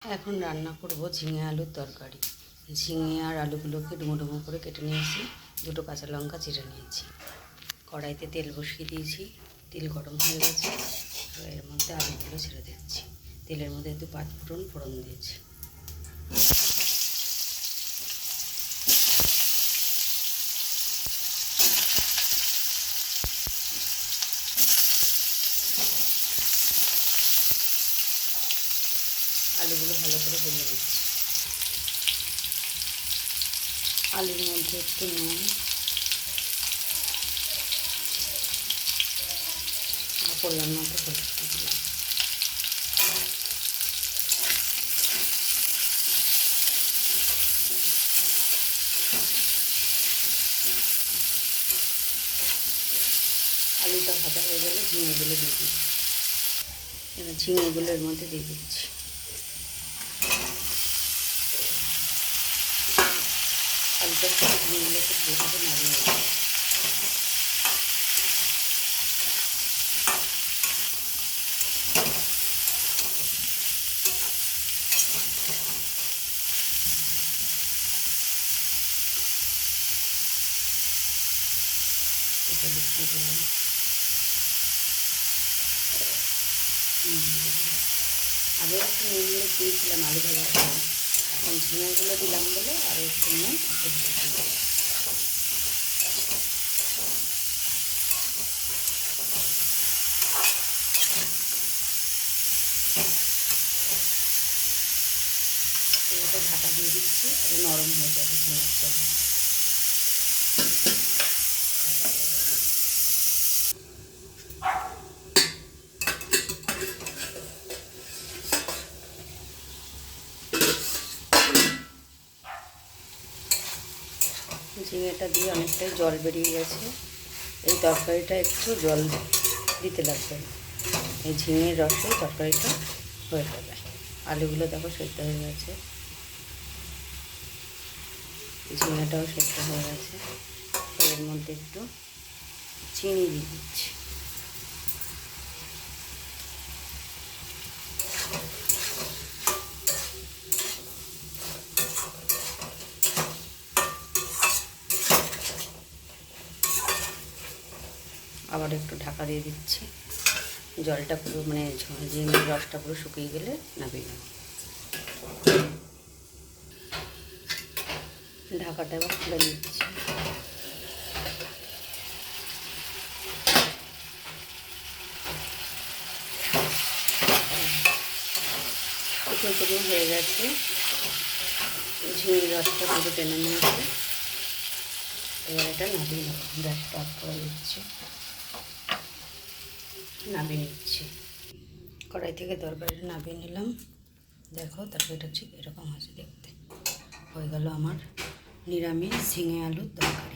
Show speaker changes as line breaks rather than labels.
এখন রান্না করব ঝিঙে আলুর তরকারি। ঝিঙে আর আলুগুলোকে ডুমো ডুমো করে কেটে নিয়েছি, দুটো কাঁচা লঙ্কা চিড়ে নিয়েছি। কড়াইতে তেল বসিয়ে দিয়েছি, তেল গরম হয়ে গেছে। এর মধ্যে আলুগুলো ছেড়ে দিচ্ছি। তেলের মধ্যে একটু পাঁচফোড়ন ফোড়ন দিয়েছি। আলুগুলো ভালো করে ভেজে নিচ্ছি। আলুর মধ্যে একটু নুন আর পরিমাণ মতো হলুদ দিলাম। আলুটা ভাজা হয়ে গেলে ঝিঙেগুলো দিয়ে দিই। এবার ঝিঙেগুলো এর মধ্যে দিয়ে দিচ্ছি। আলুটার সাথে ঝিঙেগুলোকে ভালো করে নাড়িয়ে নেব। লিখতে দিলাম, আগে একটু নুন হলুদ দিয়েছিলাম আলু ভাজার সময়, এখন ঝিঙেগুলো দিলাম বলে আরও একটু নুন এটা ঢাকা দিয়ে দিচ্ছি। নরম হয়ে যাবে ঝিঙের জন্য। ঝিঙেটা দিয়ে অনেকটাই জল বেরিয়ে গেছে। এই তরকারিটা একটু জল দিতে লাগবে, এই ঝিঙের রসে তরকারিটা হয়ে যাবে। আলুগুলো দেখো সেদ্ধ হয়ে গেছে, ঝিঙেটাও সেদ্ধ হয়ে গেছে। এর মধ্যে একটু চিনি দিয়ে দিচ্ছি। আবার একটু ঢাকা দিয়ে দিচ্ছি। জলটা পুরো মানে ঝিঙের রসটা পুরো শুকিয়ে গেলে নামিয়ে নেব। ঢাকাটা এবার খুলে নিচ্ছি। শুকনো শুকনো হয়ে গেছে, ঝিঙের রসটা পুরো টেনে নিয়েছে। এবার এটা নামিয়ে নেব। গ্যাসটা অফ করে দিচ্ছি, নামিয়ে নিচ্ছি। কড়াই থেকে তরকারিটা নামিয়ে নিলাম। দেখো তরকারিটা ঠিক এরকম আছে দেখতে। হয়ে গেল আমার নিরামিষ ঝিঙে আলুর তরকারি।